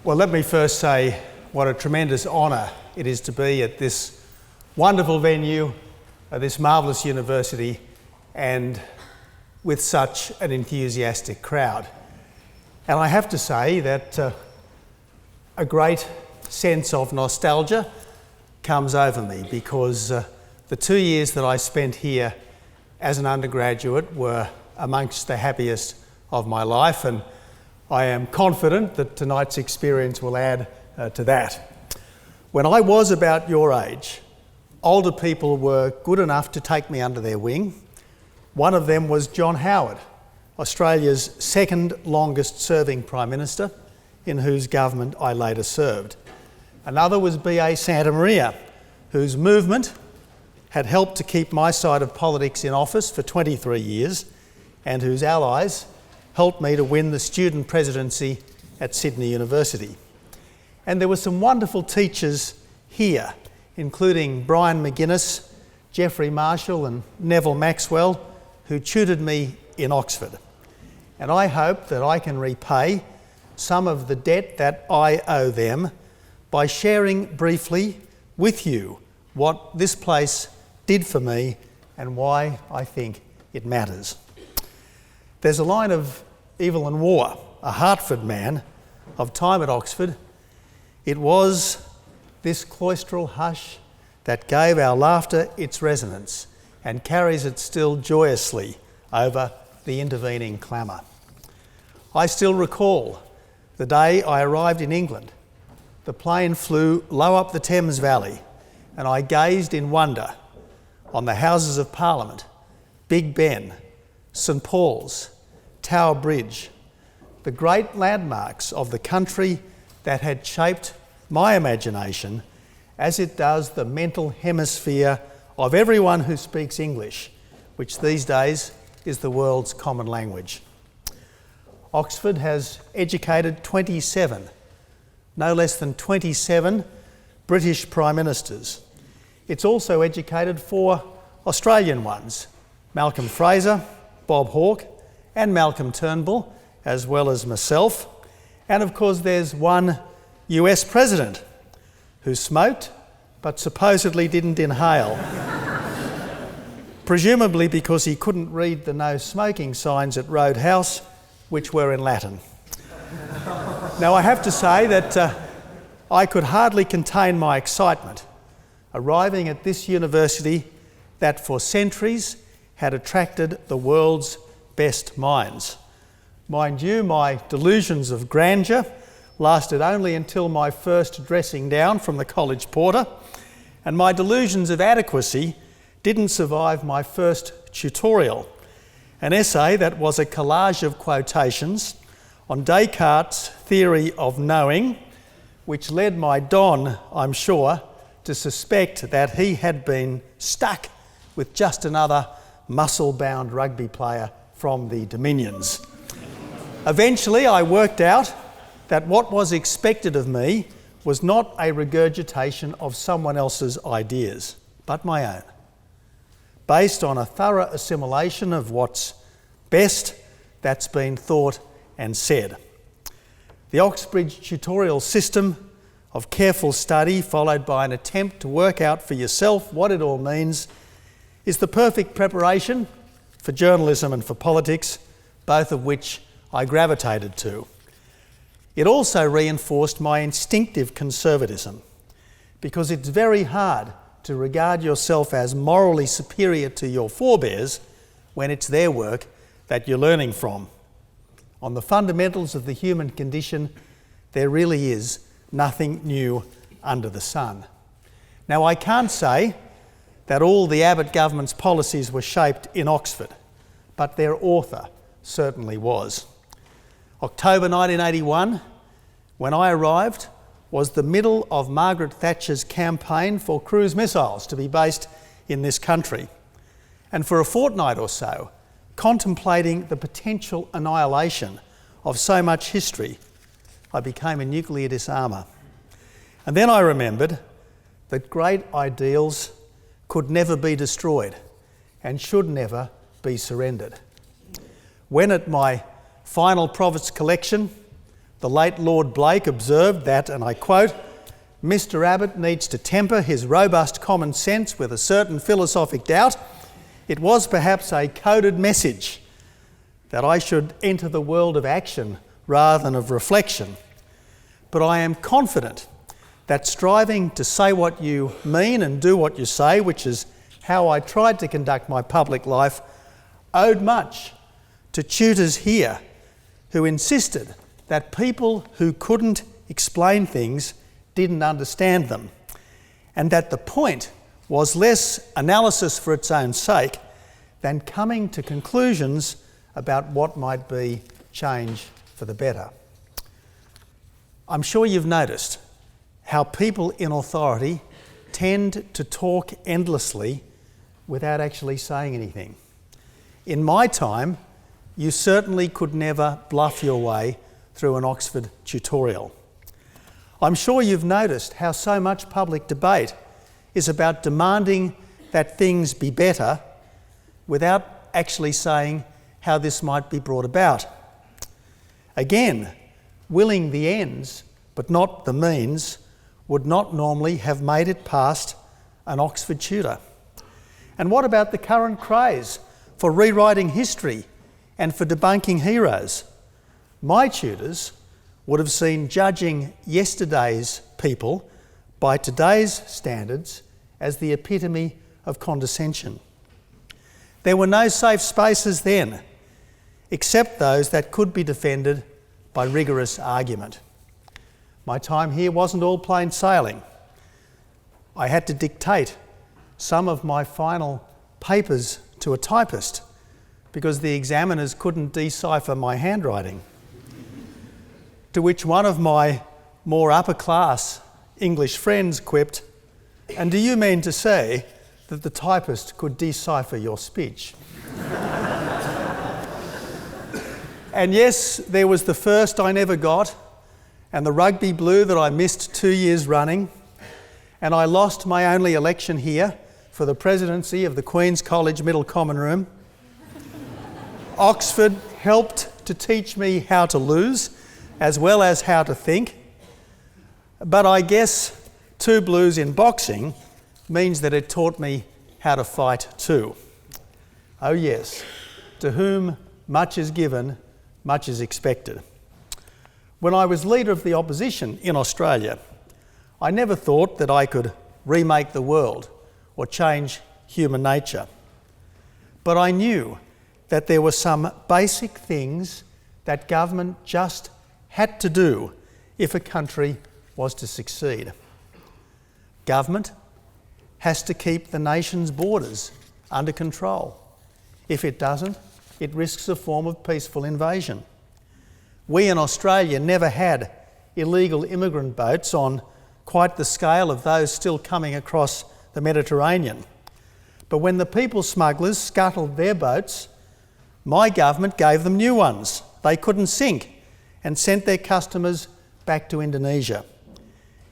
Well, let me first say what a tremendous honour it is to be at this wonderful venue, at this marvellous university, and with such an enthusiastic crowd. And I have to say that a great sense of nostalgia comes over me because the 2 years that I spent here as an undergraduate were amongst the happiest of my life, and I am confident that tonight's experience will add to that. When I was about your age, older people were good enough to take me under their wing. One of them was John Howard, Australia's second longest serving Prime Minister, in whose government I later served. Another was B.A. Santa Maria, whose movement had helped to keep my side of politics in office for 23 years and whose allies helped me to win the student presidency at Sydney University. And there were some wonderful teachers here, including Brian McGuinness, Geoffrey Marshall and Neville Maxwell, who tutored me in Oxford. And I hope that I can repay some of the debt that I owe them by sharing briefly with you what this place did for me and why I think it matters. There's a line of Evelyn Waugh, a Hertford man of time at Oxford. It was this cloistral hush that gave our laughter its resonance and carries it still joyously over the intervening clamour. I still recall the day I arrived in England. The plane flew low up the Thames Valley and I gazed in wonder on the Houses of Parliament, Big Ben, St Paul's, Tower Bridge, the great landmarks of the country that had shaped my imagination as it does the mental hemisphere of everyone who speaks English, which these days is the world's common language. Oxford has educated 27, no less than 27 British Prime Ministers. It's also educated 4 Australian ones, Malcolm Fraser, Bob Hawke and Malcolm Turnbull, as well as myself. And of course there's one US President who smoked but supposedly didn't inhale. Presumably because he couldn't read the no smoking signs at Rhodes House, which were in Latin. Now I have to say that I could hardly contain my excitement arriving at this university that for centuries had attracted the world's best minds. Mind you, my delusions of grandeur lasted only until my first dressing down from the college porter, and my delusions of adequacy didn't survive my first tutorial, an essay that was a collage of quotations on Descartes' theory of knowing, which led my Don, I'm sure, to suspect that he had been stuck with just another muscle-bound rugby player from the Dominions. Eventually, I worked out that what was expected of me was not a regurgitation of someone else's ideas, but my own, based on a thorough assimilation of what's best that's been thought and said. The Oxbridge tutorial system of careful study, followed by an attempt to work out for yourself what it all means, is the perfect preparation for journalism and for politics, both of which I gravitated to. It also reinforced my instinctive conservatism, because it's very hard to regard yourself as morally superior to your forebears when it's their work that you're learning from. On the fundamentals of the human condition, there really is nothing new under the sun. Now, I can't say that all the Abbott government's policies were shaped in Oxford, but their author certainly was. October 1981, when I arrived, was the middle of Margaret Thatcher's campaign for cruise missiles to be based in this country. And for a fortnight or so, contemplating the potential annihilation of so much history, I became a nuclear disarmer. And then I remembered that great ideals could never be destroyed and should never be surrendered. When at my final Provost collection, The late Lord Blake observed that, and I quote, "Mr. Abbott needs to temper his robust common sense with a certain philosophic doubt. It was perhaps a coded message that I should enter the world of action rather than of reflection. But I am confident that striving to say what you mean and do what you say, which is how I tried to conduct my public life, owed much to tutors here who insisted that people who couldn't explain things didn't understand them, and that the point was less analysis for its own sake than coming to conclusions about what might be change for the better." I'm sure you've noticed how people in authority tend to talk endlessly without actually saying anything. In my time, you certainly could never bluff your way through an Oxford tutorial. I'm sure you've noticed how so much public debate is about demanding that things be better without actually saying how this might be brought about. Again, willing the ends but not the means would not normally have made it past an Oxford tutor. And what about the current craze for rewriting history and for debunking heroes? My tutors would have seen judging yesterday's people by today's standards as the epitome of condescension. There were no safe spaces then, except those that could be defended by rigorous argument. My time here wasn't all plain sailing. I had to dictate some of my final papers to a typist because the examiners couldn't decipher my handwriting. To which one of my more upper-class English friends quipped, "And do you mean to say that the typist could decipher your speech?" And yes, there was the first I never got, and the rugby blue that I missed 2 years running, and I lost my only election here for the presidency of the Queen's College Middle Common Room. Oxford helped to teach me how to lose, as well as how to think. But I guess 2 blues in boxing means that it taught me how to fight too. Oh yes, to whom much is given, much is expected. When I was leader of the opposition in Australia, I never thought that I could remake the world or change human nature. But I knew that there were some basic things that government just had to do if a country was to succeed. Government has to keep the nation's borders under control. If it doesn't, it risks a form of peaceful invasion. We in Australia never had illegal immigrant boats on quite the scale of those still coming across the Mediterranean. But when the people smugglers scuttled their boats, my government gave them new ones they couldn't sink and sent their customers back to Indonesia.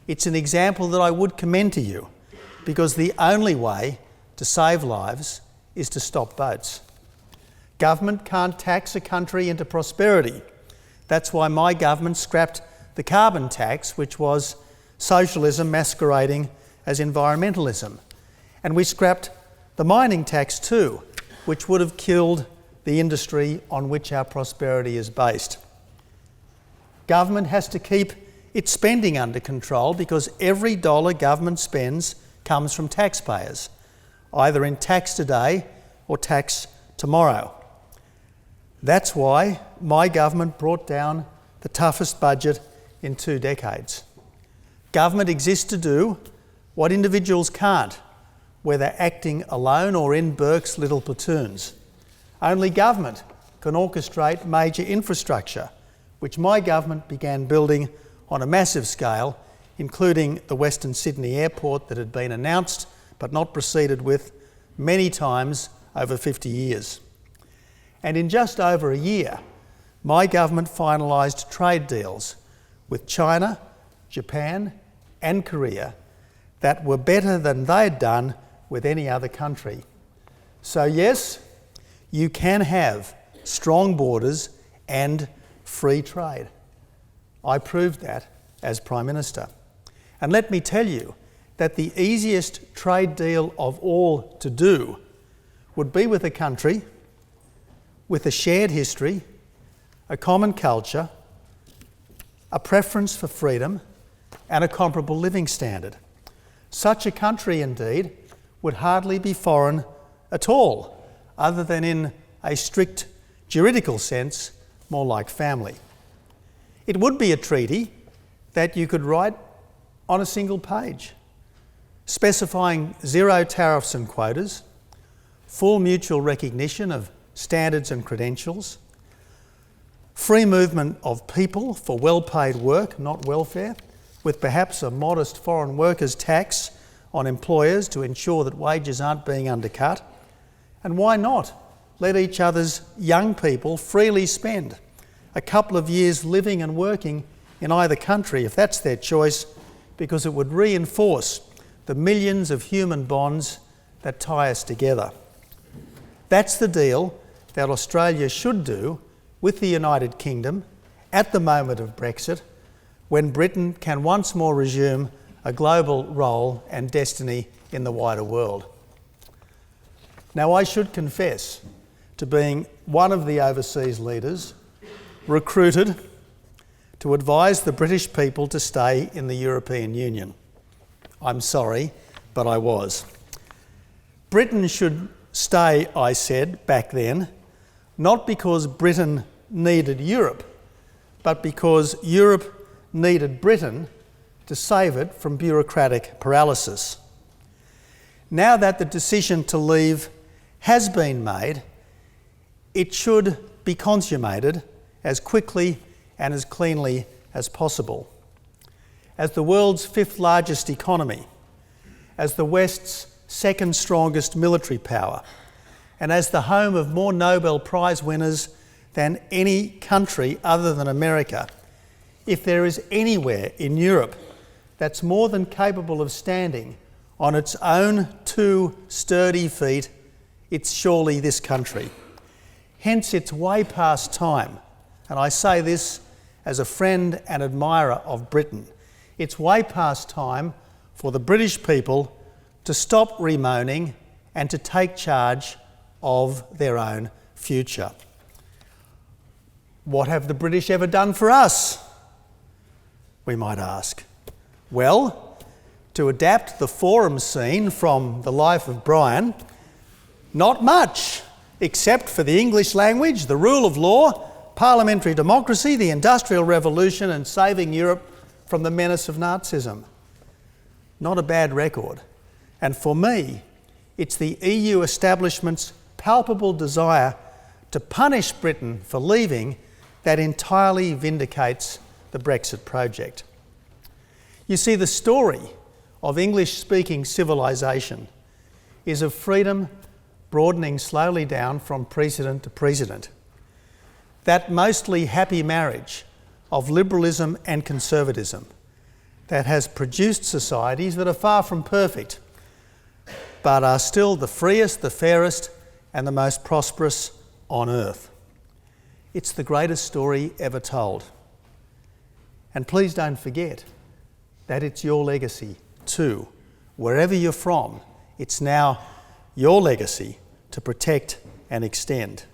It's an example that I would commend to you because the only way to save lives is to stop boats. Government can't tax a country into prosperity. That's why my government scrapped the carbon tax, which was socialism masquerading as environmentalism. And we scrapped the mining tax too, which would have killed the industry on which our prosperity is based. Government has to keep its spending under control because every dollar government spends comes from taxpayers, either in tax today or tax tomorrow. That's why my government brought down the toughest budget in 2 decades. Government exists to do what individuals can't, whether acting alone or in Burke's little platoons. Only government can orchestrate major infrastructure, which my government began building on a massive scale, including the Western Sydney Airport that had been announced but not proceeded with many times over 50 years. And in just over a year, my government finalised trade deals with China, Japan and Korea that were better than they'd done with any other country. So yes, you can have strong borders and free trade. I proved that as Prime Minister. And let me tell you that the easiest trade deal of all to do would be with a country with a shared history, a common culture, a preference for freedom, and a comparable living standard. Such a country, indeed, would hardly be foreign at all, other than in a strict juridical sense, more like family. It would be a treaty that you could write on a single page, specifying zero tariffs and quotas, full mutual recognition of standards and credentials, free movement of people for well-paid work, not welfare, with perhaps a modest foreign workers' tax on employers to ensure that wages aren't being undercut. And why not let each other's young people freely spend a couple of years living and working in either country, if that's their choice, because it would reinforce the millions of human bonds that tie us together. That's the deal that Australia should do with the United Kingdom at the moment of Brexit, when Britain can once more resume a global role and destiny in the wider world. Now, I should confess to being one of the overseas leaders recruited to advise the British people to stay in the European Union. I'm sorry, but I was. Britain should stay, I said back then, not because Britain needed Europe, but because Europe needed Britain to save it from bureaucratic paralysis. Now that the decision to leave has been made, it should be consummated as quickly and as cleanly as possible. As the world's fifth largest economy, as the West's second strongest military power, and as the home of more Nobel Prize winners than any country other than America, if there is anywhere in Europe that's more than capable of standing on its own two sturdy feet, it's surely this country. Hence, it's way past time, and I say this as a friend and admirer of Britain, it's way past time for the British people to stop remoaning and to take charge of their own future. What have the British ever done for us? We might ask. Well, to adapt the forum scene from the life of Brian, not much, except for the English language, the rule of law, parliamentary democracy, the Industrial Revolution, and saving Europe from the menace of Nazism. Not a bad record. And for me, it's the EU establishment's palpable desire to punish Britain for leaving that entirely vindicates the Brexit project. You see, the story of English-speaking civilization is of freedom broadening slowly down from precedent to precedent. That mostly happy marriage of liberalism and conservatism that has produced societies that are far from perfect, but are still the freest, the fairest, and the most prosperous on earth. It's the greatest story ever told. And please don't forget that it's your legacy too. Wherever you're from, it's now your legacy to protect and extend.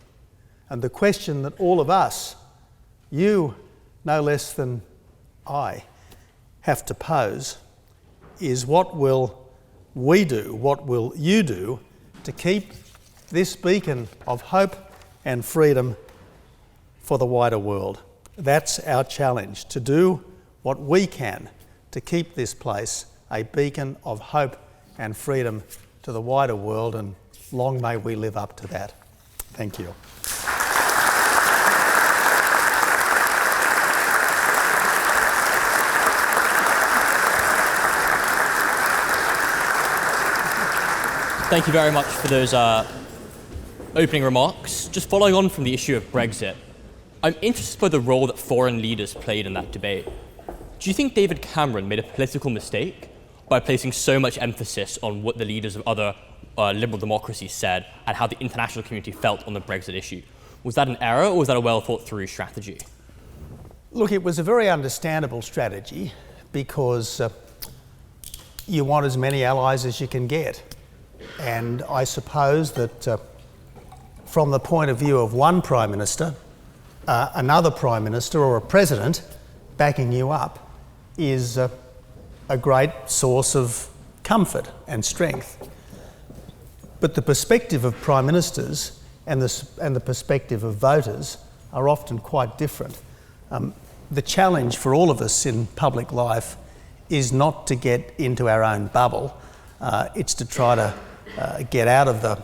And the question that all of us, you no less than I, have to pose is, what will we do, what will you do to keep this beacon of hope and freedom for the wider world? That's our challenge, to do what we can to keep this place a beacon of hope and freedom to the wider world, and long may we live up to that. Thank you. Thank you very much for those opening remarks. Just following on from the issue of Brexit, I'm interested by the role that foreign leaders played in that debate. Do you think David Cameron made a political mistake by placing so much emphasis on what the leaders of other liberal democracies said and how the international community felt on the Brexit issue? Was that an error, or was that a well-thought-through strategy? Look, it was a very understandable strategy because you want as many allies as you can get. And I suppose that from the point of view of one Prime Minister, another Prime Minister or a President backing you up is a great source of comfort and strength. But the perspective of Prime Ministers and the perspective of voters are often quite different. The challenge for all of us in public life is not to get into our own bubble. It's to try to get out of the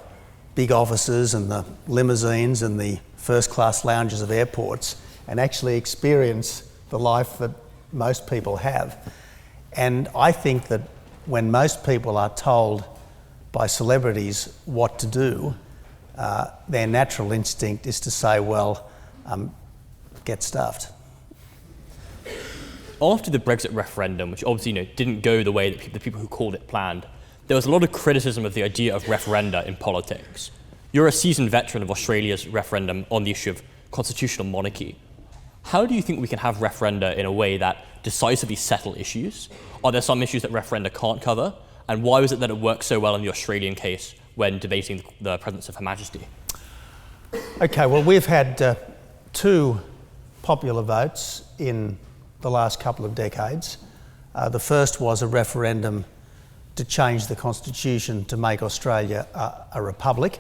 big offices and the limousines and the first-class lounges of airports and actually experience the life that most people have. And I think that when most people are told by celebrities what to do, their natural instinct is to say, well, get stuffed. After the Brexit referendum, which obviously didn't go the way that the people who called it planned, there was a lot of criticism of the idea of referenda in politics. You're a seasoned veteran of Australia's referendum on the issue of constitutional monarchy. How do you think we can have referenda in a way that decisively settle issues? Are there some issues that referenda can't cover? And why was it that it worked so well in the Australian case when debating the presence of Her Majesty? Okay, well, we've had two popular votes in the last couple of decades. The first was a referendum to change the constitution to make Australia a republic,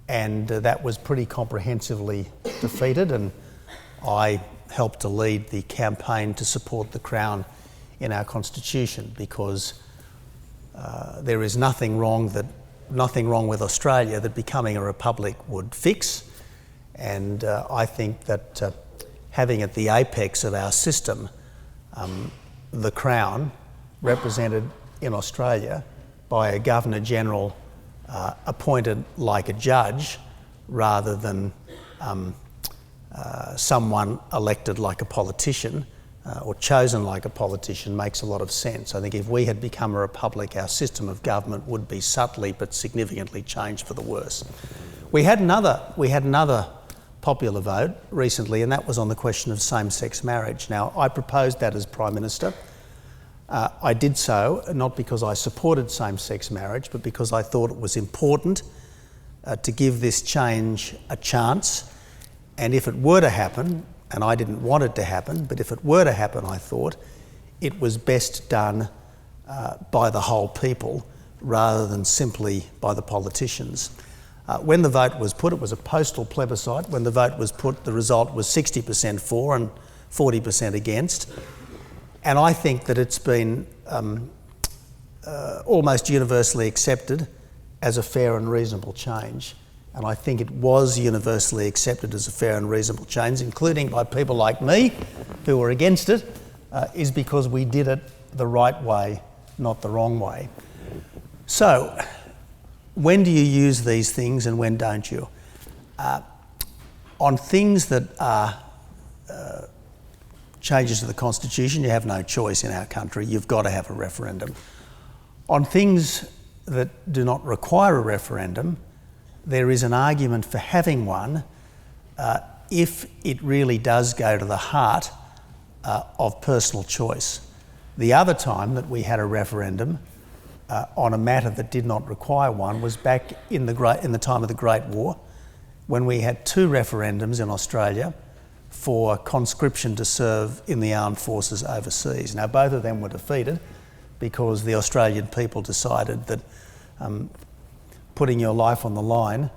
and that was pretty comprehensively defeated, and I helped to lead the campaign to support the Crown in our constitution because there is nothing wrong with Australia that becoming a republic would fix, and I think that having at the apex of our system the Crown represented in Australia by a Governor-General appointed like a judge rather than someone elected like a politician or chosen like a politician makes a lot of sense. I think if we had become a republic, our system of government would be subtly but significantly changed for the worse. We had another popular vote recently, and that was on the question of same-sex marriage. Now, I proposed that as Prime Minister. I did so not because I supported same-sex marriage, but because I thought it was important to give this change a chance. And if it were to happen, and I didn't want it to happen, but if it were to happen, I thought it was best done by the whole people rather than simply by the politicians. When the vote was put, it was a postal plebiscite. When the vote was put, the result was 60% for and 40% against. And I think that it's been almost universally accepted as a fair and reasonable change. And I think it was universally accepted as a fair and reasonable change, including by people like me who were against it, is because we did it the right way, not the wrong way. So, when do you use these things and when don't you? On things that are changes to the Constitution, you have no choice in our country. You've got to have a referendum. On things that do not require a referendum, there is an argument for having one if it really does go to the heart of personal choice. The other time that we had a referendum on a matter that did not require one was back in the time of the Great War, when we had two referendums in Australia for conscription to serve in the armed forces overseas. Now, both of them were defeated because the Australian people decided that putting your life on the line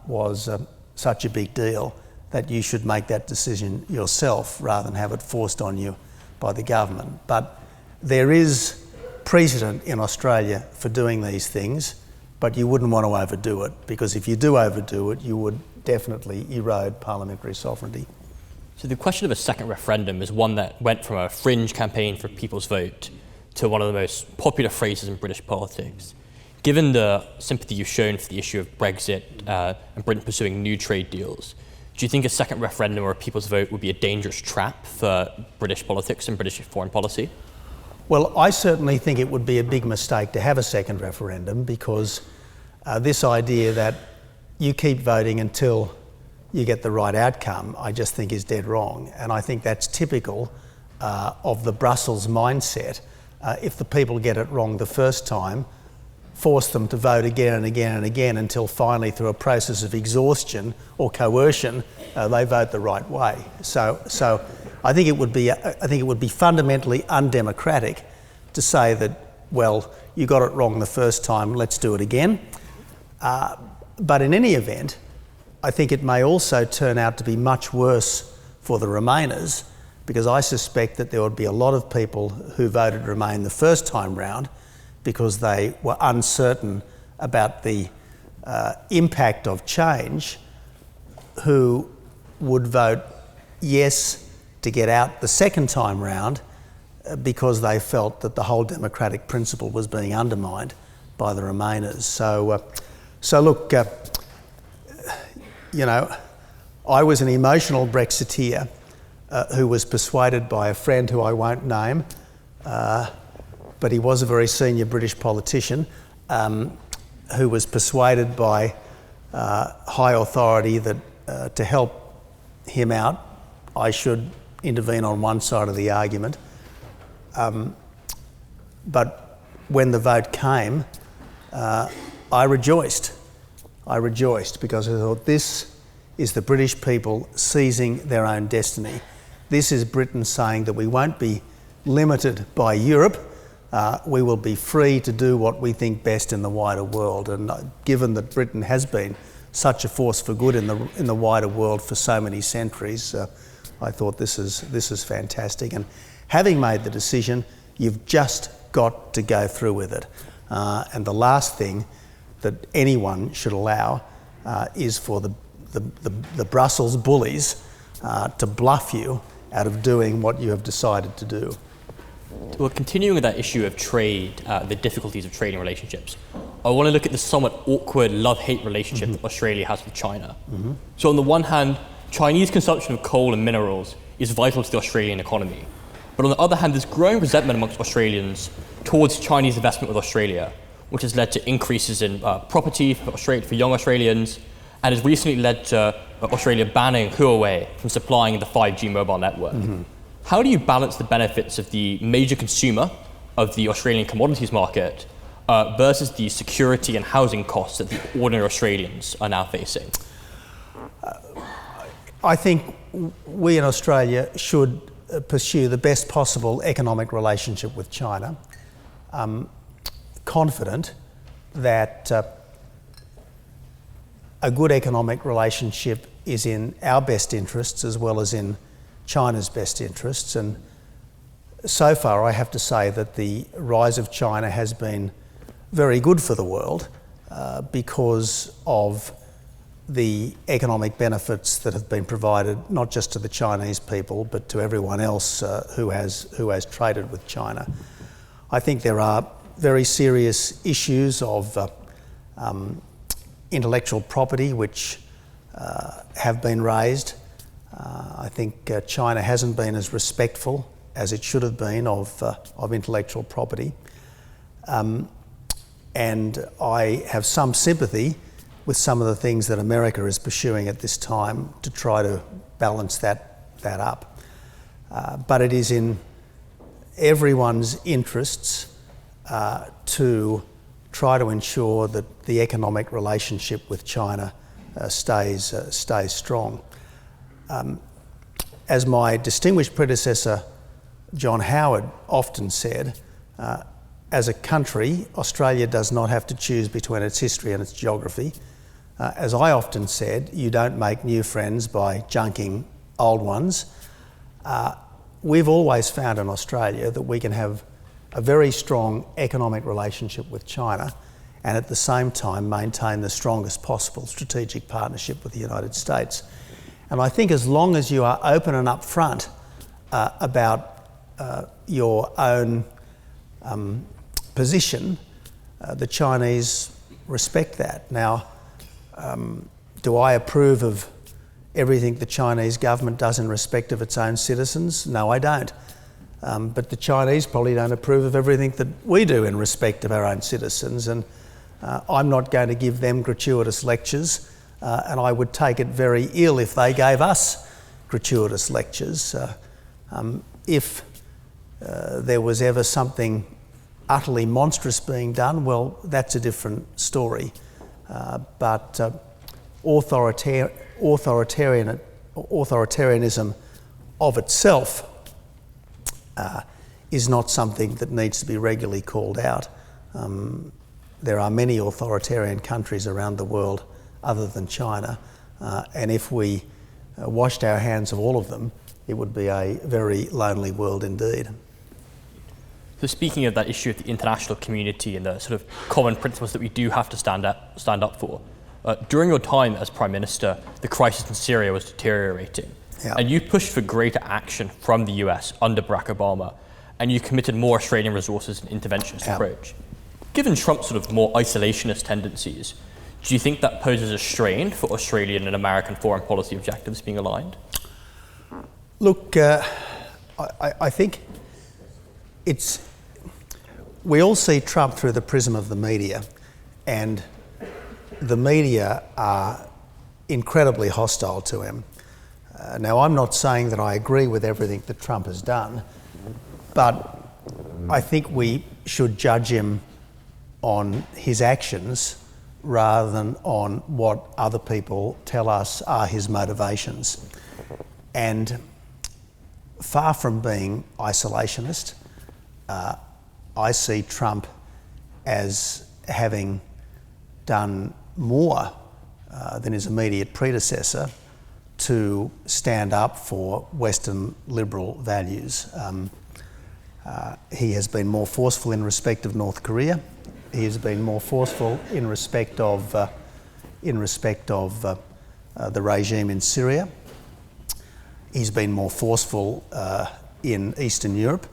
was such a big deal that you should make that decision yourself rather than have it forced on you by the government. But there is precedent in Australia for doing these things, but you wouldn't want to overdo it, because if you do overdo it, you would definitely erode parliamentary sovereignty. So the question of a second referendum is one that went from a fringe campaign for people's vote to one of the most popular phrases in British politics. Given the sympathy you've shown for the issue of Brexit and Britain pursuing new trade deals, do you think a second referendum or a people's vote would be a dangerous trap for British politics and British foreign policy? Well, I certainly think it would be a big mistake to have a second referendum, because this idea that you keep voting until you get the right outcome, I just think is dead wrong. And I think that's typical of the Brussels mindset. If the people get it wrong the first time, force them to vote again and again and again until finally, through a process of exhaustion or coercion, they vote the right way. So I think it would be fundamentally undemocratic to say that, well, you got it wrong the first time, let's do it again. But in any event, I think it may also turn out to be much worse for the Remainers, because I suspect that there would be a lot of people who voted Remain the first time round because they were uncertain about the impact of change, who would vote yes to get out the second time round because they felt that the whole democratic principle was being undermined by the Remainers. So look, I was an emotional Brexiteer who was persuaded by a friend who I won't name, but he was a very senior British politician, who was persuaded by high authority that to help him out, I should intervene on one side of the argument. But when the vote came, I rejoiced. Because I thought, this is the British people seizing their own destiny. This is Britain saying that we won't be limited by Europe. We will be free to do what we think best in the wider world. And given that Britain has been such a force for good in the wider world for so many centuries, I thought this is fantastic. And having made the decision, you've just got to go through with it. And the last thing that anyone should allow is for the Brussels bullies to bluff you out of doing what you have decided to do. Well, continuing with that issue of trade, the difficulties of trading relationships, I want to look at the somewhat awkward love-hate relationship that Australia has with China. So on the one hand, Chinese consumption of coal and minerals is vital to the Australian economy. But on the other hand, there's growing resentment amongst Australians towards Chinese investment with Australia, which has led to increases in property for young Australians, and has recently led to Australia banning Huawei from supplying the 5G mobile network. How do you balance the benefits of the major consumer of the Australian commodities market versus the security and housing costs that the ordinary Australians are now facing? I think we in Australia should pursue the best possible economic relationship with China, confident that a good economic relationship is in our best interests as well as in China's best interests. And so far, I have to say that the rise of China has been very good for the world because of the economic benefits that have been provided not just to the Chinese people but to everyone else who has traded with China. I think there are very serious issues of intellectual property which have been raised. I think China hasn't been as respectful as it should have been of intellectual property. And I have some sympathy with some of the things that America is pursuing at this time to try to balance that up. But it is in everyone's interests to try to ensure that the economic relationship with China stays strong. As my distinguished predecessor, John Howard, often said, as a country, Australia does not have to choose between its history and its geography. As I often said, you don't make new friends by junking old ones. We've always found in Australia that we can have a very strong economic relationship with China and at the same time maintain the strongest possible strategic partnership with the United States. And I think as long as you are open and upfront about your own position, the Chinese respect that. Now, do I approve of everything the Chinese government does in respect of its own citizens? No, I don't. But the Chinese probably don't approve of everything that we do in respect of our own citizens, and I'm not going to give them gratuitous lectures and I would take it very ill if they gave us gratuitous lectures. If there was ever something utterly monstrous being done, well, that's a different story. But authoritarianism of itself is not something that needs to be regularly called out. There are many authoritarian countries around the world other than China, and if we washed our hands of all of them, it would be a very lonely world indeed. So speaking of that issue of the international community and the sort of common principles that we do have to stand up for, during your time as Prime Minister, the crisis in Syria was deteriorating. Yeah. And you pushed for greater action from the US under Barack Obama, and you committed more Australian resources and interventionist approach. Given Trump's sort of more isolationist tendencies, do you think that poses a strain for Australian and American foreign policy objectives being aligned? Look, I think we all see Trump through the prism of the media, and the media are incredibly hostile to him. Now, I'm not saying that I agree with everything that Trump has done, but I think we should judge him on his actions rather than on what other people tell us are his motivations. And far from being isolationist, I see Trump as having done more than his immediate predecessor to stand up for Western liberal values. He has been more forceful in respect of North Korea. He has been more forceful in respect of the regime in Syria. He's been more forceful in Eastern Europe.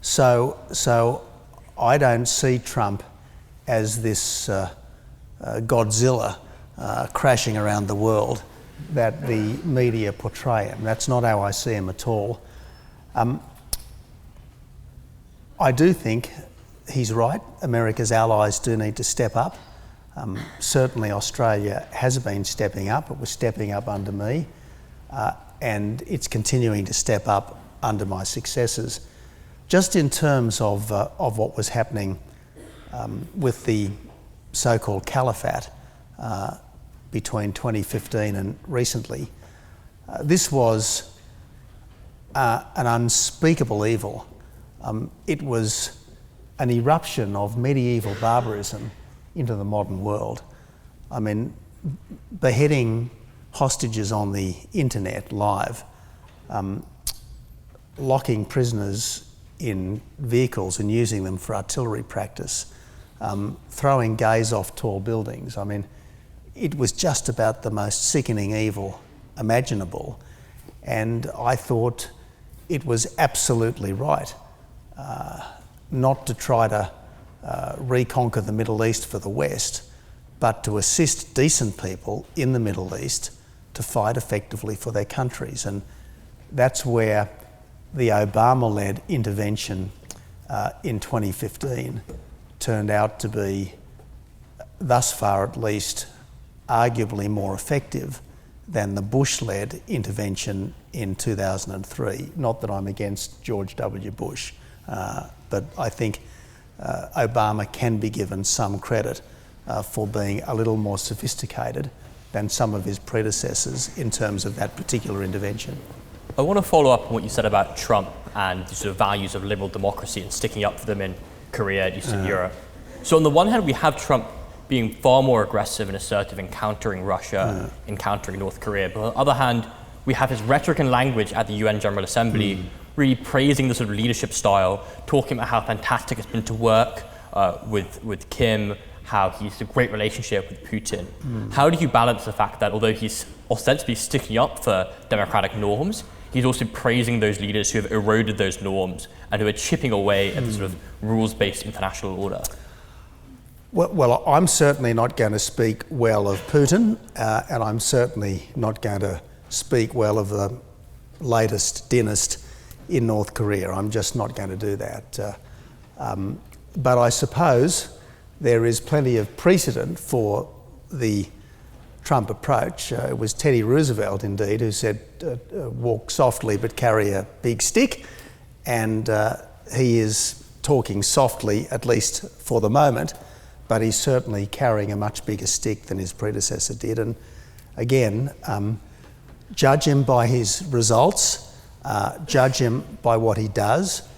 So I don't see Trump as this Godzilla crashing around the world that the media portray him. That's not how I see him at all. I do think he's right. America's allies do need to step up. Certainly Australia has been stepping up. It was stepping up under me, and it's continuing to step up under my successors. Just in terms of what was happening with the so-called caliphate between 2015 and recently, this was an unspeakable evil. It was an eruption of medieval barbarism into the modern world. I mean, beheading hostages on the internet live, locking prisoners in vehicles and using them for artillery practice, throwing gays off tall buildings. I mean, it was just about the most sickening evil imaginable. And I thought it was absolutely right not to try to reconquer the Middle East for the West, but to assist decent people in the Middle East to fight effectively for their countries. And that's where the Obama-led intervention in 2015 turned out to be, thus far at least, arguably more effective than the Bush-led intervention in 2003. Not that I'm against George W. Bush, but I think Obama can be given some credit for being a little more sophisticated than some of his predecessors in terms of that particular intervention. I want to follow up on what you said about Trump and the sort of values of liberal democracy and sticking up for them in Korea and Eastern Europe. So on the one hand, we have Trump being far more aggressive and assertive in countering Russia, in countering North Korea. But on the other hand, we have his rhetoric and language at the UN General Assembly really praising the sort of leadership style, talking about how fantastic it's been to work with Kim, how he's a great relationship with Putin. How do you balance the fact that although he's ostensibly sticking up for democratic norms, he's also praising those leaders who have eroded those norms and who are chipping away at the sort of rules-based international order? Well, I'm certainly not going to speak well of Putin, and I'm certainly not going to speak well of the latest dynast in North Korea. I'm just not going to do that. But I suppose there is plenty of precedent for the Trump approach. It was Teddy Roosevelt, indeed, who said, walk softly but carry a big stick. And he is talking softly, at least for the moment, but he's certainly carrying a much bigger stick than his predecessor did. And again, judge him by his results, judge him by what he does,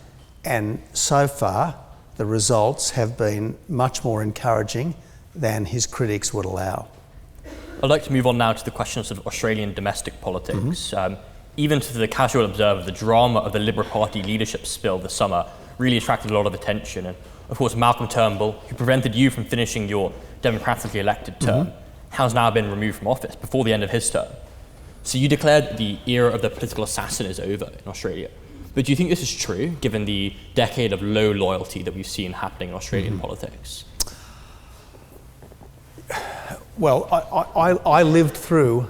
and so far the results have been much more encouraging than his critics would allow. I'd like to move on now to the questions of Australian domestic politics. Even to the casual observer, the drama of the Liberal Party leadership spill this summer really attracted a lot of attention. And of course, Malcolm Turnbull, who prevented you from finishing your democratically elected term, has now been removed from office before the end of his term. So you declared the era of the political assassin is over in Australia. But do you think this is true, given the decade of low loyalty that we've seen happening in Australian politics? Well, I lived through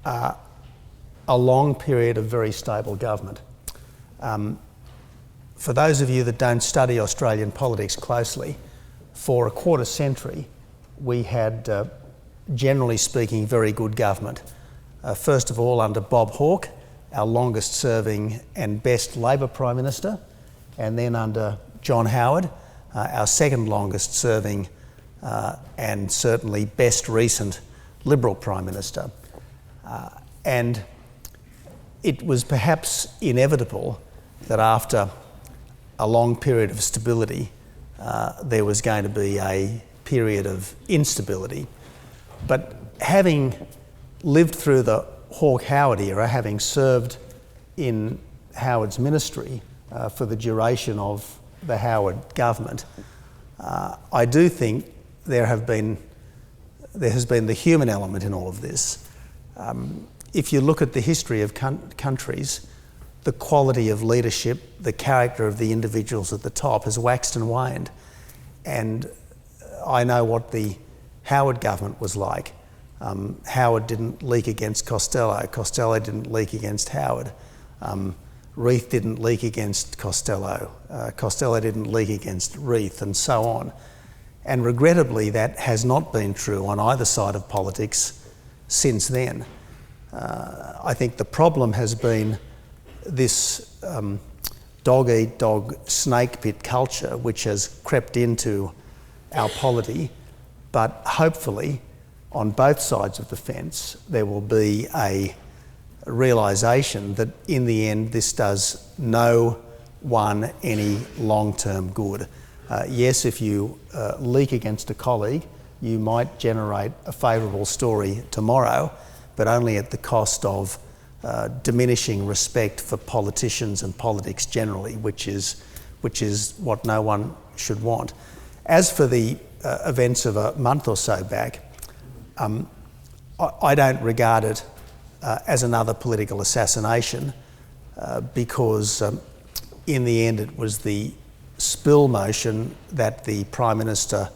a long period of very stable government. For those of you that don't study Australian politics closely, for a quarter century we had, generally speaking, very good government. First of all under Bob Hawke, our longest serving and best Labor Prime Minister, and then under John Howard, our second longest serving and certainly best recent Liberal Prime Minister. And it was perhaps inevitable that after a long period of stability, there was going to be a period of instability. But having lived through the Hawke-Howard era, having served in Howard's ministry for the duration of the Howard government, I do think there has been the human element in all of this. If you look at the history of countries, the quality of leadership, the character of the individuals at the top has waxed and waned. And I know what the Howard government was like. Howard didn't leak against Costello. Costello didn't leak against Howard. Reith didn't leak against Costello. Costello didn't leak against Reith, and so on. And regrettably, that has not been true on either side of politics since then. I think the problem has been this dog-eat-dog snake pit culture which has crept into our polity, but hopefully on both sides of the fence there will be a realisation that in the end this does no one any long-term good. Yes, if you leak against a colleague, you might generate a favourable story tomorrow, but only at the cost of diminishing respect for politicians and politics generally, which is what no one should want. As for the events of a month or so back, I don't regard it as another political assassination because in the end it was the spill motion that the Prime Minister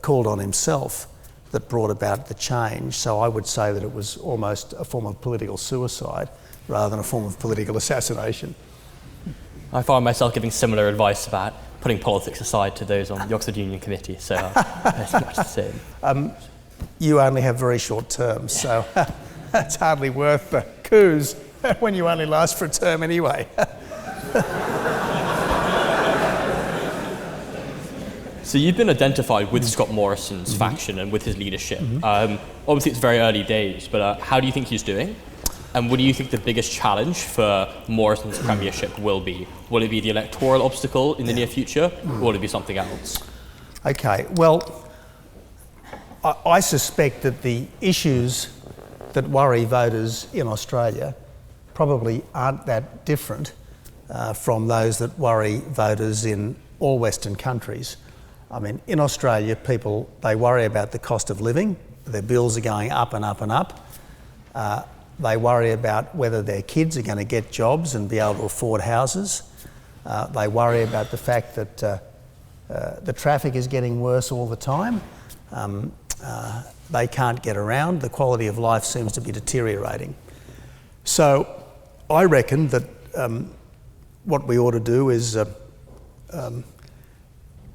called on himself that brought about the change. So I would say that it was almost a form of political suicide rather than a form of political assassination. I find myself giving similar advice about putting politics aside to those on the Oxford Union Committee, so it's much the same. You only have very short terms, so it's hardly worth the coups when you only last for a term anyway. So you've been identified with Scott Morrison's faction and with his leadership. Obviously it's very early days, but how do you think he's doing? And what do you think the biggest challenge for Morrison's premiership will be? Will it be the electoral obstacle in the near future, or will it be something else? Okay, well, I suspect that the issues that worry voters in Australia probably aren't that different from those that worry voters in all Western countries. I mean, in Australia, people, they worry about the cost of living. Their bills are going up and up and up. They worry about whether their kids are going to get jobs and be able to afford houses. They worry about the fact that the traffic is getting worse all the time. They can't get around. The quality of life seems to be deteriorating. So I reckon that what we ought to do is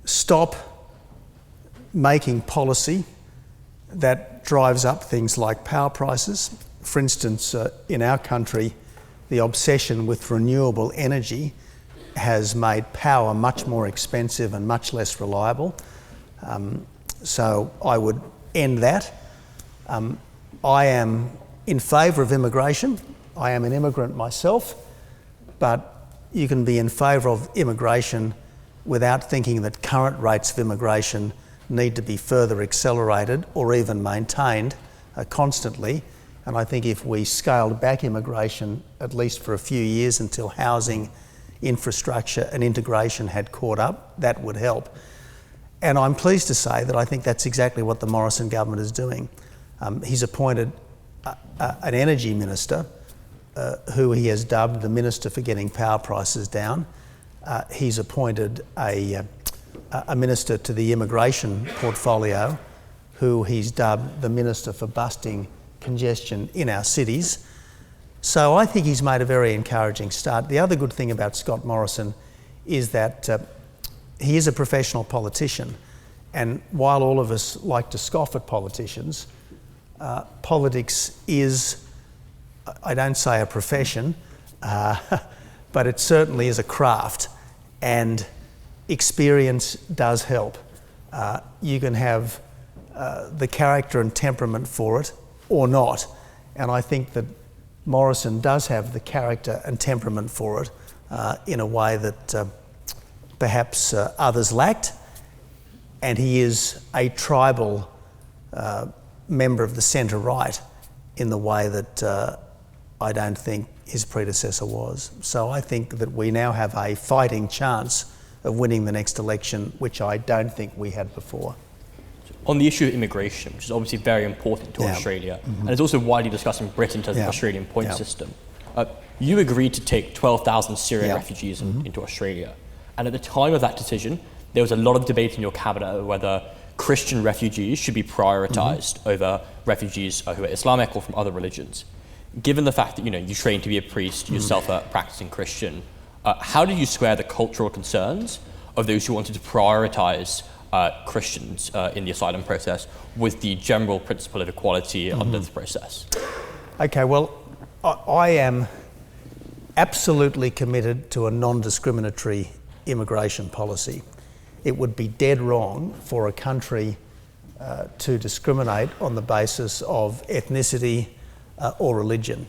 stop making policy that drives up things like power prices. For instance, in our country, the obsession with renewable energy has made power much more expensive and much less reliable. So I would end that. I am in favour of immigration. I am an immigrant myself, but you can be in favour of immigration without thinking that current rates of immigration need to be further accelerated or even maintained constantly. And I think if we scaled back immigration, at least for a few years until housing, infrastructure and integration had caught up, that would help. And I'm pleased to say that I think that's exactly what the Morrison government is doing. He's appointed an energy minister who he has dubbed the Minister for Getting Power Prices Down. He's appointed a minister to the immigration portfolio who he's dubbed the Minister for Busting Congestion in our cities. So I think he's made a very encouraging start. The other good thing about Scott Morrison is that he is a professional politician, and while all of us like to scoff at politicians, politics is, I don't say a profession, but it certainly is a craft, and experience does help. You can have the character and temperament for it or not, and I think that Morrison does have the character and temperament for it in a way that perhaps others lacked, and he is a tribal member of the centre-right in the way that I don't think his predecessor was. So I think that we now have a fighting chance of winning the next election, which I don't think we had before. On the issue of immigration, which is obviously very important to Australia, and it's also widely discussed in Britain in terms of the Australian point system, you agreed to take 12,000 Syrian refugees into Australia. And at the time of that decision, there was a lot of debate in your cabinet over whether Christian refugees should be prioritised over refugees who are Islamic or from other religions. Given the fact that you trained to be a priest, yourself a practicing Christian, how did you square the cultural concerns of those who wanted to prioritise Christians in the asylum process with the general principle of equality under the process? Okay, well, I am absolutely committed to a non-discriminatory immigration policy. It would be dead wrong for a country to discriminate on the basis of ethnicity or religion.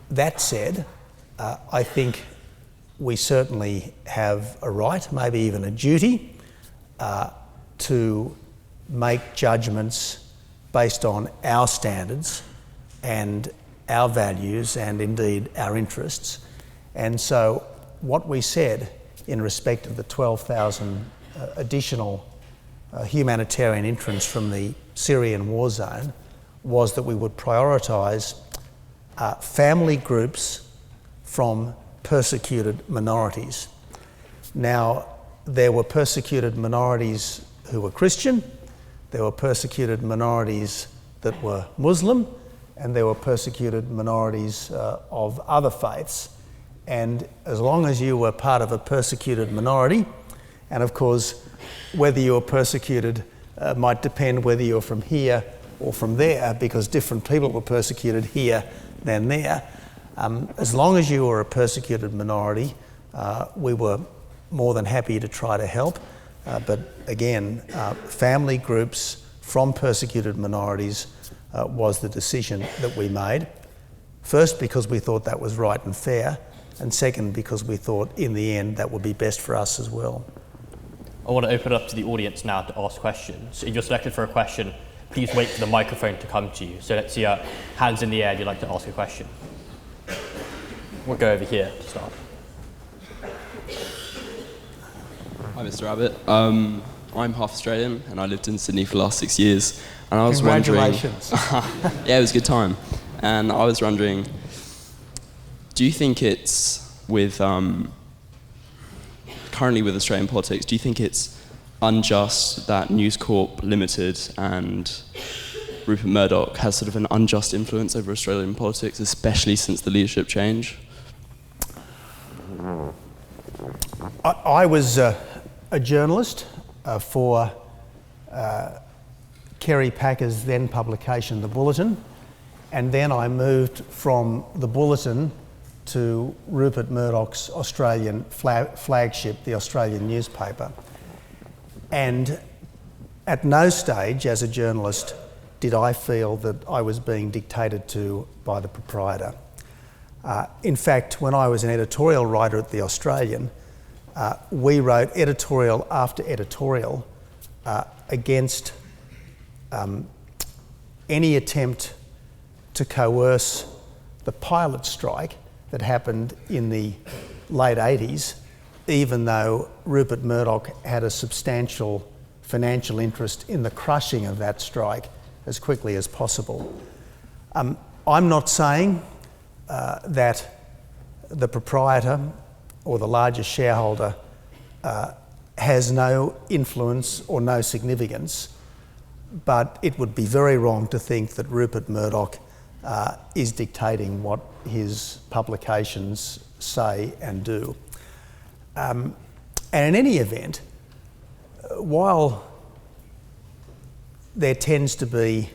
That said, I think we certainly have a right, maybe even a duty, to make judgments based on our standards and our values and indeed our interests. And so what we said in respect of the 12,000 additional humanitarian entrants from the Syrian war zone was that we would prioritise family groups from persecuted minorities. Now, there were persecuted minorities who were Christian, there were persecuted minorities that were Muslim, and there were persecuted minorities of other faiths. And as long as you were part of a persecuted minority, and of course, whether you were persecuted might depend whether you're from here or from there, because different people were persecuted here than there. As long as you were a persecuted minority, we were more than happy to try to help. But again, family groups from persecuted minorities was the decision that we made. First, because we thought that was right and fair, and second, because we thought in the end that would be best for us as well. I want to open it up to the audience now to ask questions. If you're selected for a question, please wait for the microphone to come to you. So let's see, hands in the air if you'd like to ask a question. We'll go over here to start. Hi, Mr. Abbott. I'm half Australian and I lived in Sydney for the last 6 years. And I was Congratulations. wondering... Yeah, it was a good time. And I was wondering, do you think it's with... currently with Australian politics, do you think it's unjust that News Corp Limited and Rupert Murdoch has sort of an unjust influence over Australian politics, especially since the leadership change? I was a journalist for Kerry Packer's then publication, The Bulletin, and then I moved from The Bulletin to Rupert Murdoch's Australian flagship, the Australian newspaper. And at no stage as a journalist did I feel that I was being dictated to by the proprietor. In fact, when I was an editorial writer at The Australian, we wrote editorial after editorial against any attempt to coerce the pilot strike that happened in the late 80s, even though Rupert Murdoch had a substantial financial interest in the crushing of that strike as quickly as possible. I'm not saying that the proprietor or the largest shareholder has no influence or no significance, but it would be very wrong to think that Rupert Murdoch is dictating what his publications say and do. And in any event, while there tends to be,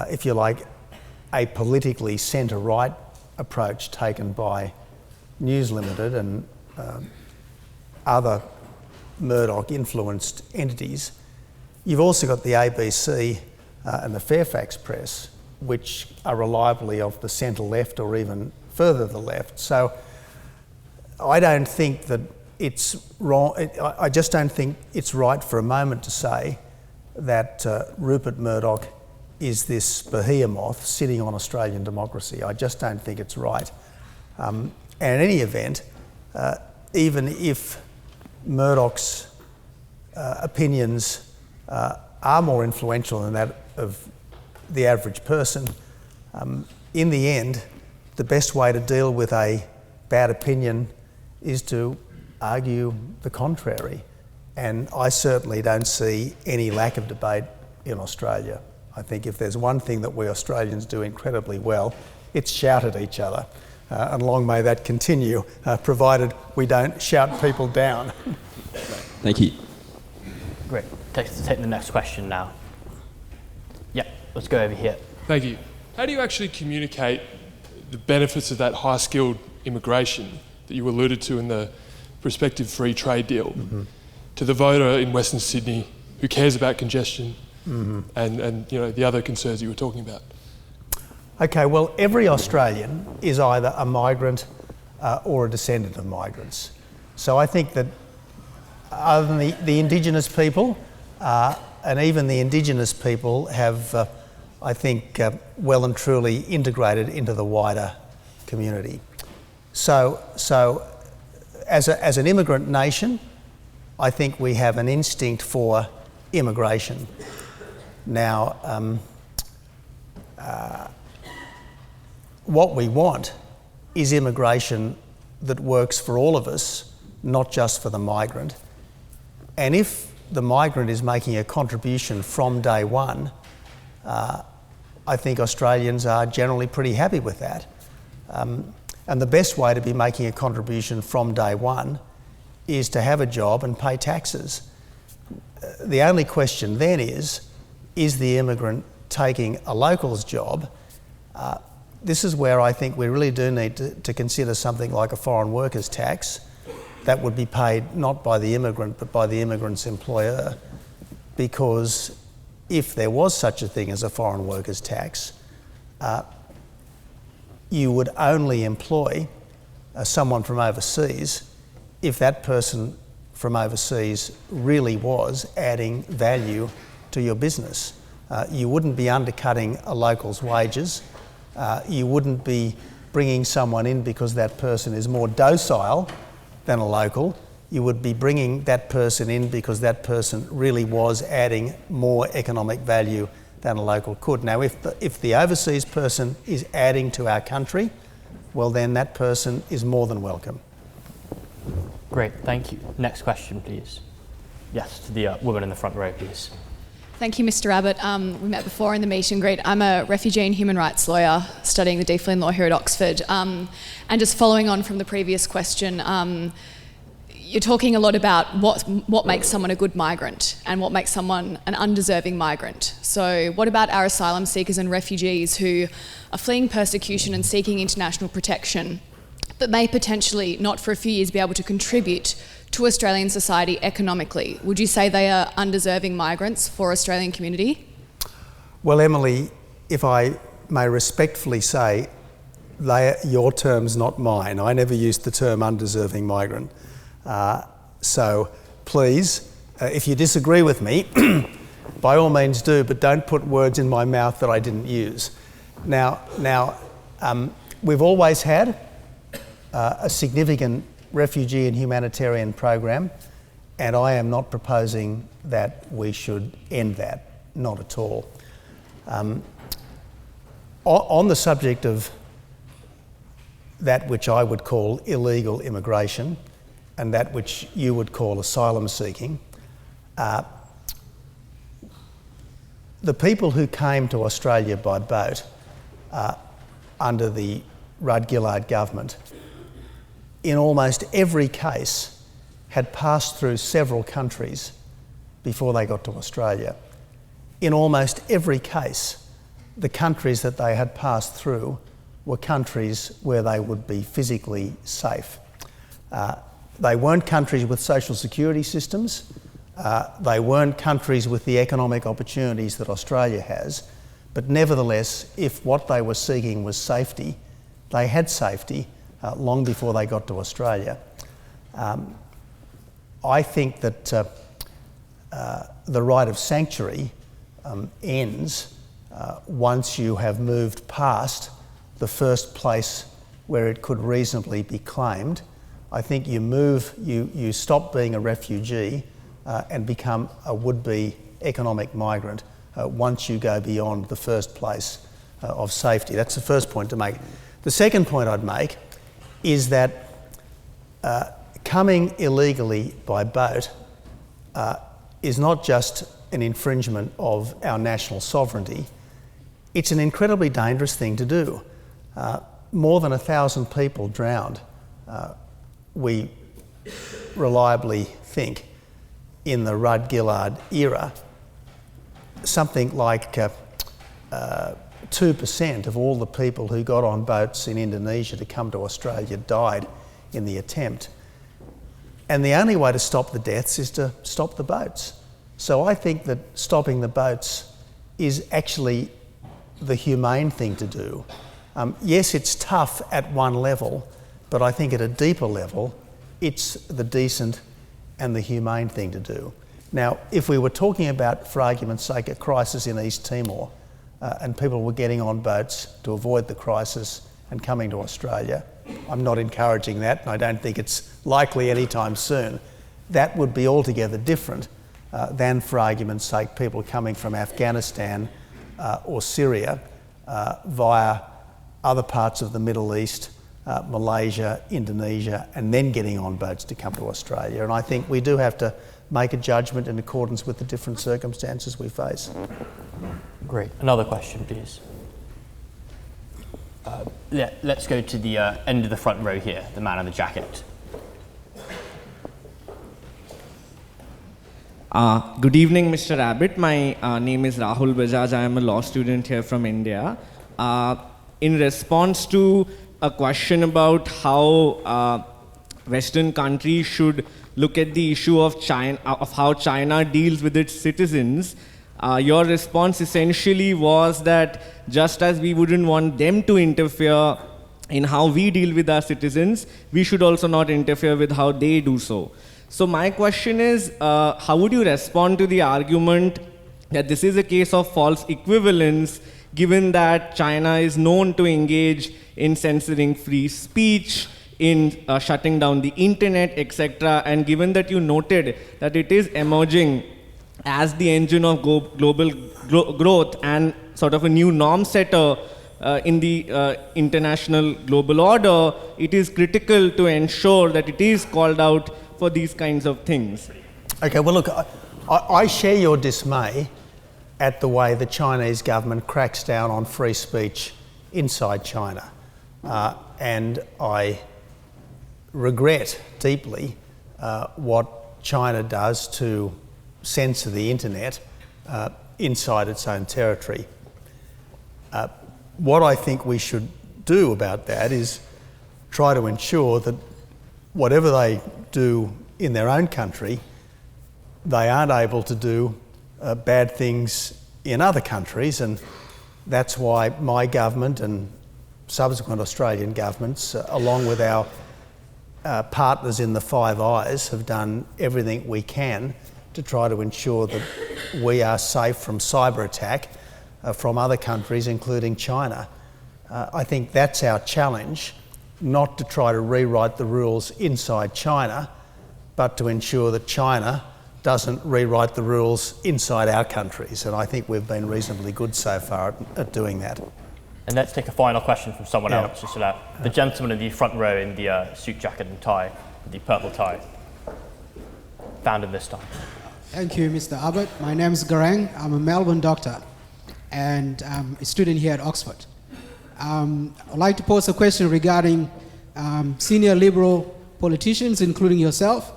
if you like, a politically centre-right approach taken by News Limited and other Murdoch-influenced entities, you've also got the ABC and the Fairfax Press, which are reliably of the centre-left or even further the left. So I don't think that it's wrong. I just don't think it's right for a moment to say that Rupert Murdoch is this behemoth sitting on Australian democracy. I just don't think it's right. And in any event, even if Murdoch's opinions are more influential than that of the average person, in the end, the best way to deal with a bad opinion is to argue the contrary. And I certainly don't see any lack of debate in Australia. I think if there's one thing that we Australians do incredibly well, it's shout at each other. And long may that continue, provided we don't shout people down. Thank you. Great. Take the next question now. Yeah, let's go over here. Thank you. How do you actually communicate the benefits of that high-skilled immigration that you alluded to in the prospective free trade deal to the voter in Western Sydney who cares about congestion and you know the other concerns you were talking about? Okay, well, every Australian is either a migrant or a descendant of migrants. So I think that other than the Indigenous people, and even the Indigenous people have, I think, well and truly integrated into the wider community. So as an immigrant nation, I think we have an instinct for immigration. Now, what we want is immigration that works for all of us, not just for the migrant. And if the migrant is making a contribution from day one, I think Australians are generally pretty happy with that. And the best way to be making a contribution from day one is to have a job and pay taxes. The only question then is the immigrant taking a local's job? This is where I think we really do need to consider something like a foreign workers tax that would be paid not by the immigrant but by the immigrant's employer, because if there was such a thing as a foreign workers tax, you would only employ someone from overseas if that person from overseas really was adding value to your business. You wouldn't be undercutting a local's wages. You wouldn't be bringing someone in because that person is more docile than a local. You would be bringing that person in because that person really was adding more economic value than a local could. Now, if the overseas person is adding to our country, well, then that person is more than welcome. Great, thank you. Next question, please. Yes, to the woman in the front row, please. Thank you, Mr. Abbott. We met before in the meet and greet. I'm a refugee and human rights lawyer studying the D. Flynn Law here at Oxford. And just following on from the previous question, you're talking a lot about what makes someone a good migrant and what makes someone an undeserving migrant. So what about our asylum seekers and refugees who are fleeing persecution and seeking international protection, but may potentially, not for a few years, be able to contribute to Australian society economically? Would you say they are undeserving migrants for Australian community? Well, Emily, if I may respectfully say, your term's not mine. I never used the term undeserving migrant. So please, if you disagree with me, by all means do, but don't put words in my mouth that I didn't use. Now, we've always had a significant refugee and humanitarian program, and I am not proposing that we should end that, not at all. On the subject of that which I would call illegal immigration and that which you would call asylum seeking, the people who came to Australia by boat under the Rudd-Gillard government, in almost every case, had passed through several countries before they got to Australia. In almost every case, the countries that they had passed through were countries where they would be physically safe. They weren't countries with social security systems. They weren't countries with the economic opportunities that Australia has. But nevertheless, if what they were seeking was safety, they had safety long before they got to Australia. I think that the right of sanctuary ends once you have moved past the first place where it could reasonably be claimed. I think you stop being a refugee and become a would-be economic migrant once you go beyond the first place of safety. That's the first point to make. The second point I'd make is that coming illegally by boat is not just an infringement of our national sovereignty, it's an incredibly dangerous thing to do. More than 1,000 people drowned, we reliably think, in the Rudd-Gillard era. Something like 2% of all the people who got on boats in Indonesia to come to Australia died in the attempt. And the only way to stop the deaths is to stop the boats. So I think that stopping the boats is actually the humane thing to do. Yes, it's tough at one level, but I think at a deeper level, it's the decent and the humane thing to do. Now, if we were talking about, for argument's sake, a crisis in East Timor, and people were getting on boats to avoid the crisis and coming to Australia, I'm not encouraging that, and I don't think it's likely anytime soon. That would be altogether different than, for argument's sake, people coming from Afghanistan or Syria via other parts of the Middle East, Malaysia, Indonesia, and then getting on boats to come to Australia. And I think we do have to make a judgment in accordance with the different circumstances we face. Great. Another question, please. Let's go to the end of the front row here, the man in the jacket. Good evening, Mr. Abbott. My name is Rahul Bajaj. I am a law student here from India. In response to a question about how Western countries should look at the issue of China, of how China deals with its citizens, your response essentially was that just as we wouldn't want them to interfere in how we deal with our citizens, we should also not interfere with how they do so. So my question is, how would you respond to the argument that this is a case of false equivalence, given that China is known to engage in censoring free speech, in shutting down the internet, etc., and given that you noted that it is emerging as the engine of global growth and sort of a new norm setter in the international global order, it is critical to ensure that it is called out for these kinds of things. Okay, well look, I share your dismay at the way the Chinese government cracks down on free speech inside China. And I regret deeply what China does to censor the internet inside its own territory. What I think we should do about that is try to ensure that whatever they do in their own country, they aren't able to do bad things in other countries, and that's why my government and subsequent Australian governments, along with our partners in the Five Eyes, have done everything we can to try to ensure that we are safe from cyber attack from other countries, including China. I think that's our challenge, not to try to rewrite the rules inside China, but to ensure that China doesn't rewrite the rules inside our countries. And I think we've been reasonably good so far at doing that. And let's take a final question from someone else. Just the gentleman in the front row in the suit jacket and tie, the purple tie. Found it this time. Thank you, Mr. Abbott. My name is Garang. I'm a Melbourne doctor and a student here at Oxford. I'd like to pose a question regarding senior Liberal politicians, including yourself,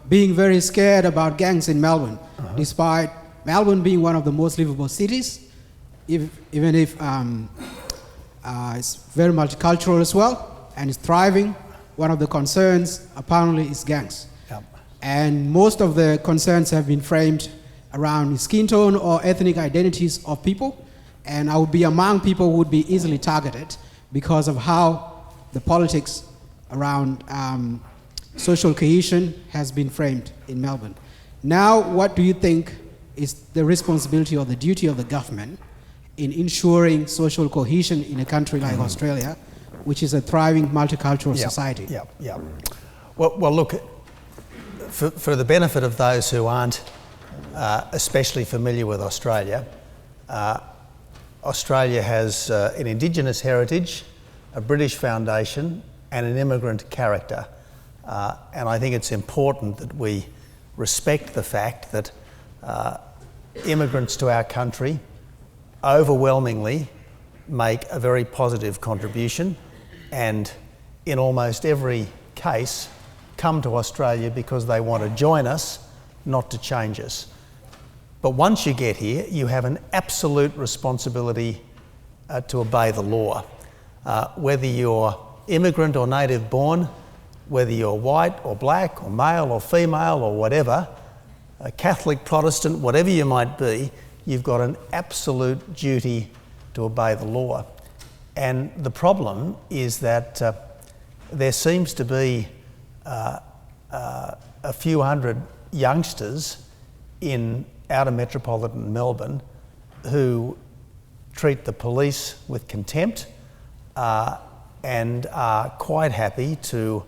being very scared about gangs in Melbourne, despite Melbourne being one of the most livable cities, even if it's very multicultural as well, and it's thriving. One of the concerns apparently is gangs. Yep. And most of the concerns have been framed around skin tone or ethnic identities of people, and I would be among people who would be easily targeted because of how the politics around social cohesion has been framed in Melbourne. Now, what do you think is the responsibility or the duty of the government in ensuring social cohesion in a country like Australia, which is a thriving multicultural society? Yeah. Well, look, for the benefit of those who aren't especially familiar with Australia, Australia has an Indigenous heritage, a British foundation, and an immigrant character. And I think it's important that we respect the fact that immigrants to our country overwhelmingly make a very positive contribution, and in almost every case come to Australia because they want to join us, not to change us. But once you get here, you have an absolute responsibility to obey the law. Whether you're immigrant or native born, whether you're white or black or male or female or whatever, Catholic, Protestant, whatever you might be, you've got an absolute duty to obey the law. And the problem is that there seems to be a few hundred youngsters in outer metropolitan Melbourne who treat the police with contempt and are quite happy to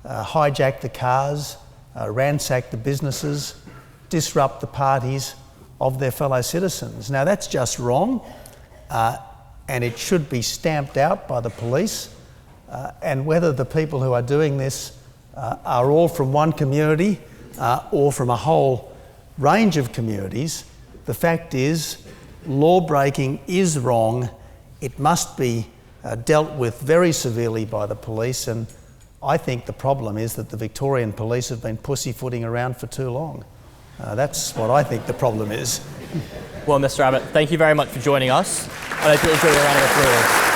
hijack the cars, ransack the businesses, disrupt the parties of their fellow citizens. Now that's just wrong, and it should be stamped out by the police. And whether the people who are doing this are all from one community or from a whole range of communities, the fact is law breaking is wrong. It must be dealt with very severely by the police, and I think the problem is that the Victorian police have been pussyfooting around for too long. That's what I think the problem is. Well, Mr. Abbott, thank you very much for joining us. And I do enjoy your round of applause.